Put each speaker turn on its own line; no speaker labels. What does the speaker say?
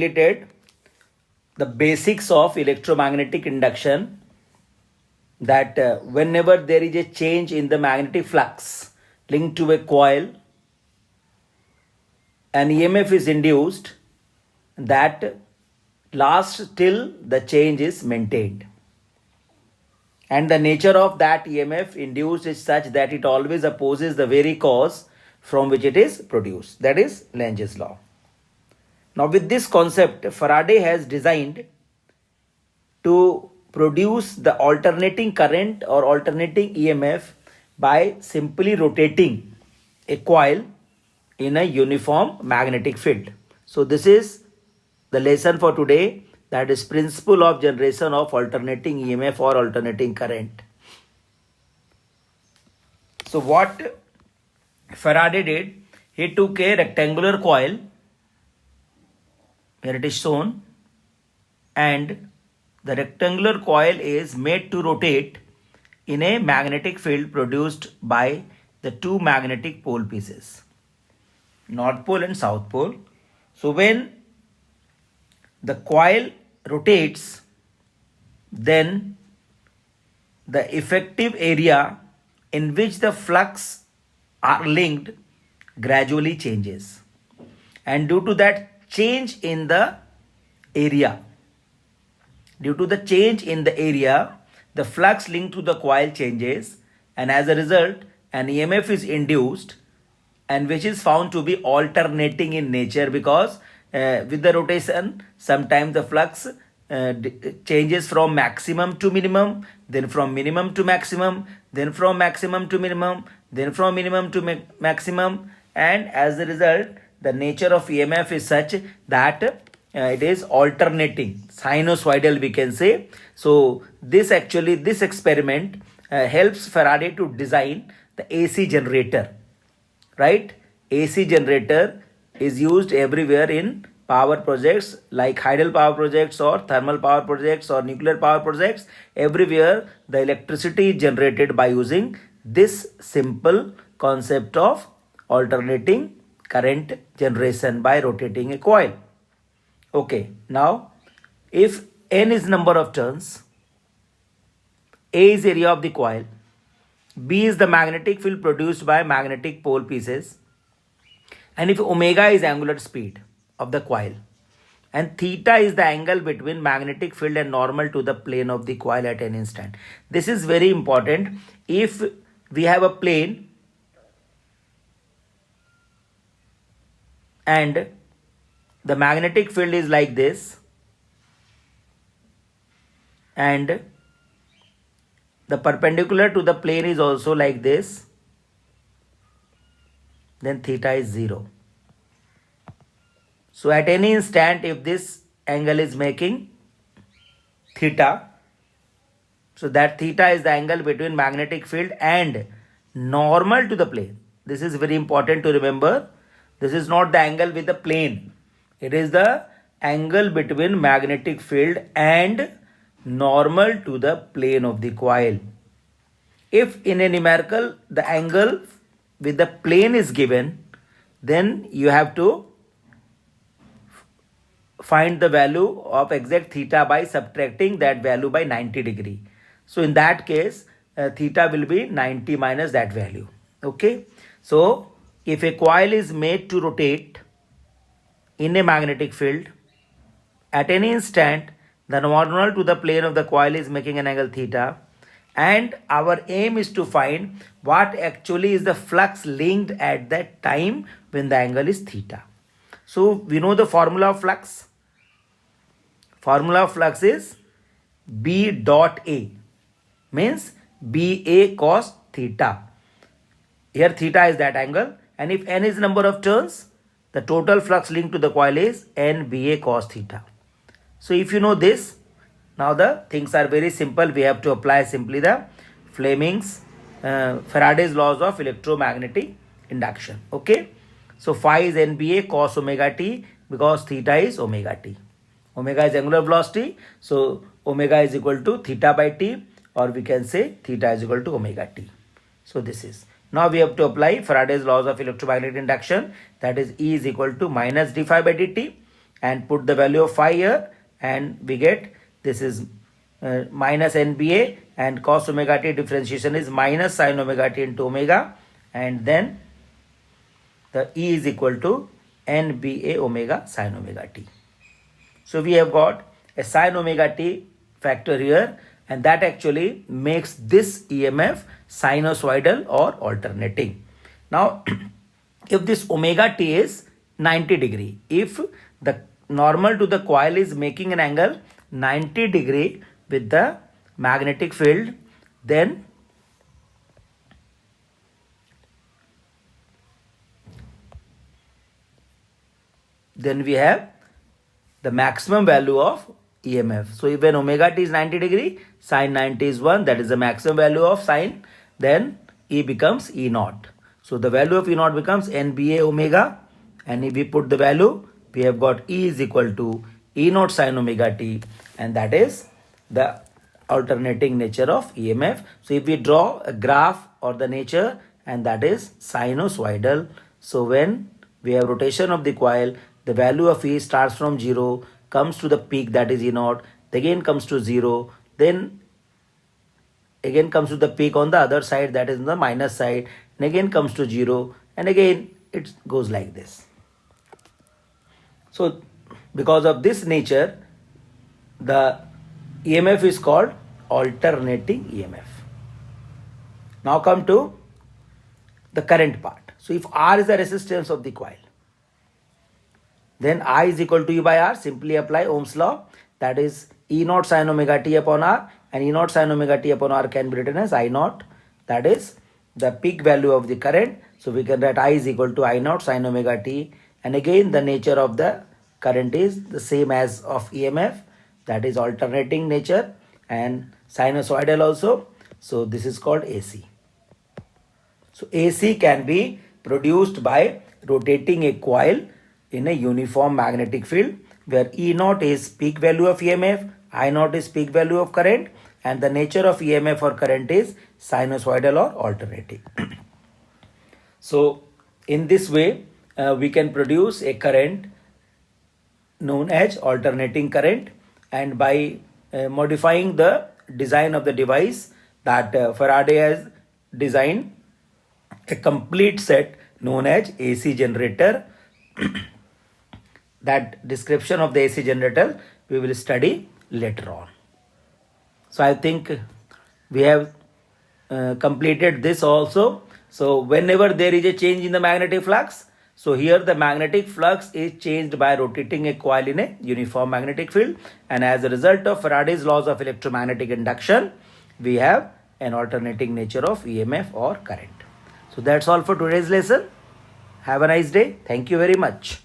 Completed the basics of electromagnetic induction, that whenever there is a change in the magnetic flux linked to a coil, an EMF is induced that lasts till the change is maintained. And the nature of that EMF induced is such that it always opposes the very cause from which it is produced. That is Lentz's law. Now, with this concept, Faraday has designed to produce the alternating current or alternating EMF by simply rotating a coil in a uniform magnetic field. So, this is the lesson for today, that is principle of generation of alternating EMF or alternating current. So, what Faraday did, he took a rectangular coil, here it is shown, and the rectangular coil is made to rotate in a magnetic field produced by the two magnetic pole pieces, North Pole and South Pole. So when the coil rotates, then the effective area in which the flux are linked gradually changes, and due to that change in the area, the flux linked to the coil changes, and as a result an EMF is induced, and which is found to be alternating in nature, because with the rotation sometimes the flux changes from maximum to minimum, then from minimum to maximum, then from maximum to minimum, then from minimum to maximum, and as a result the nature of EMF is such that it is alternating, sinusoidal we can say. So this experiment helps Faraday to design the AC generator, right? AC generator is used everywhere in power projects like hydel power projects or thermal power projects or nuclear power projects. Everywhere the electricity is generated by using this simple concept of alternating current generation by rotating a coil. Okay, now if N is number of turns, A is area of the coil, B is the magnetic field produced by magnetic pole pieces, and if omega is angular speed of the coil, and theta is the angle between magnetic field and normal to the plane of the coil at an instant. This is very important. If we have a plane and the magnetic field is like this, and the perpendicular to the plane is also like this, then theta is 0. So at any instant, if this angle is making theta, so that theta is the angle between magnetic field and normal to the plane. This is very important to remember. This is not the angle with the plane. It is the angle between magnetic field and normal to the plane of the coil. If in a numerical the angle with the plane is given, then you have to find the value of exact theta by subtracting that value by 90 degree. So in that case, theta will be 90 minus that value. Okay. So if a coil is made to rotate in a magnetic field, at any instant the normal to the plane of the coil is making an angle theta, and our aim is to find what actually is the flux linked at that time when the angle is theta. So we know the formula of flux. Formula of flux is B dot A, means BA cos theta. Here theta is that angle, and if N is number of turns, the total flux linked to the coil is NBA cos theta. So if you know this, now the things are very simple. We have to apply simply the Fleming's Faraday's laws of electromagnetic induction. Okay. So phi is NBA cos omega t, because theta is omega t. Omega is angular velocity. So omega is equal to theta by t, or we can say theta is equal to omega t. So this is. Now we have to apply Faraday's laws of electromagnetic induction, that is E is equal to minus d phi by dt, and put the value of phi here, and we get this is minus NBA, and cos omega t differentiation is minus sin omega t into omega, and then the E is equal to NBA omega sin omega t. So we have got a sin omega t factor here, and that actually makes this EMF sinusoidal or alternating. Now, if this omega t is 90 degree, if the normal to the coil is making an angle 90 degree with the magnetic field, then we have the maximum value of EMF. So if when omega t is 90 degree, sin 90 is 1, that is the maximum value of sin, then E becomes E naught. So the value of E naught becomes NBA omega, and if we put the value, we have got E is equal to E naught sin omega t, and that is the alternating nature of EMF. So if we draw a graph or the nature, and that is sinusoidal. So when we have rotation of the coil, the value of E starts from 0, comes to the peak, that is E naught, again comes to 0, then again comes to the peak on the other side, that is the minus side, and again comes to 0, and again it goes like this. So because of this nature, the EMF is called alternating EMF. Now come to the current part. So if R is the resistance of the coil, then I is equal to E by R. Simply apply Ohm's law, that is E naught sin omega t upon R, and E naught sin omega t upon R can be written as I naught, that is the peak value of the current. So we can write I is equal to I naught sin omega t, and again the nature of the current is the same as of EMF, that is alternating nature and sinusoidal also. So this is called AC. So AC can be produced by rotating a coil in a uniform magnetic field, where E naught is peak value of EMF, I naught is peak value of current, and the nature of EMF or current is sinusoidal or alternating. So in this way, we can produce a current known as alternating current, and by modifying the design of the device, that Faraday has designed a complete set known as AC generator. That description of the AC generator we will study later on. So I think we have completed this also. So whenever there is a change in the magnetic flux, so here the magnetic flux is changed by rotating a coil in a uniform magnetic field, and as a result of Faraday's laws of electromagnetic induction, we have an alternating nature of EMF or current. So that's all for today's lesson. Have a nice day. Thank you very much.